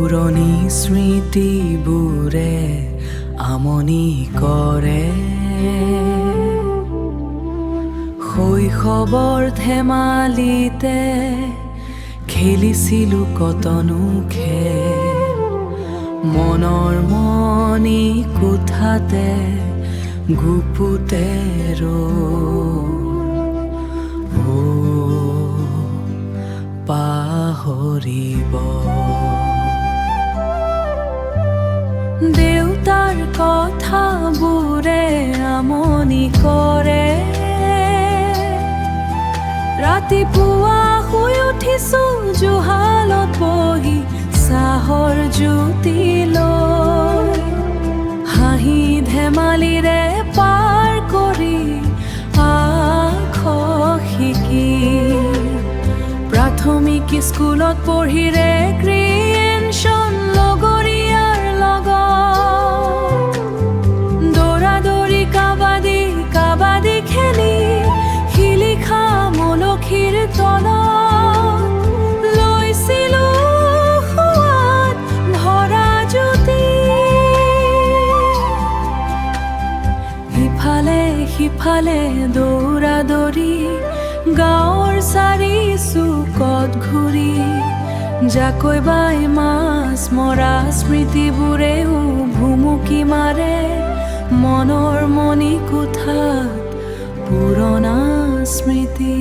পুৰণি স্মৃতিবোৰে আমনি কৰে। শৈশৱৰ ধেমালিতে খেলিছিলোঁ কতনো খেল, মনৰ মনি কোঠাতে গুপুতে পাহৰিব। দেউতাৰ কথাবোৰে আমনি কৰে। ৰাতিপুৱা শুই উঠিছোঁ জুহালত বহি চাহৰ জুতি লৈ, হাঁহি ধেমালিৰে পাৰ কৰি আখ শিকি, প্ৰাথমিক স্কুলত পঢ়ি ৰেক্ৰিয়েশ্যন লগৰীয়াৰ লগত, দৌৰা-দৌৰি কাবাডী খেলি শিলিখা মলখিৰ তলত লৈছিলোঁ সোৱাদ ভৰা জুতি। ইফালে সিফালে দৌৰা-দৌৰি গাঁৱৰ চাৰি চুকত ঘূৰি, জাকৈ বাই মাছ মৰা স্মৃতিবোৰেও ভুমুকি মাৰে মনৰ মনি কোঠাত পুৰণা স্মৃতি।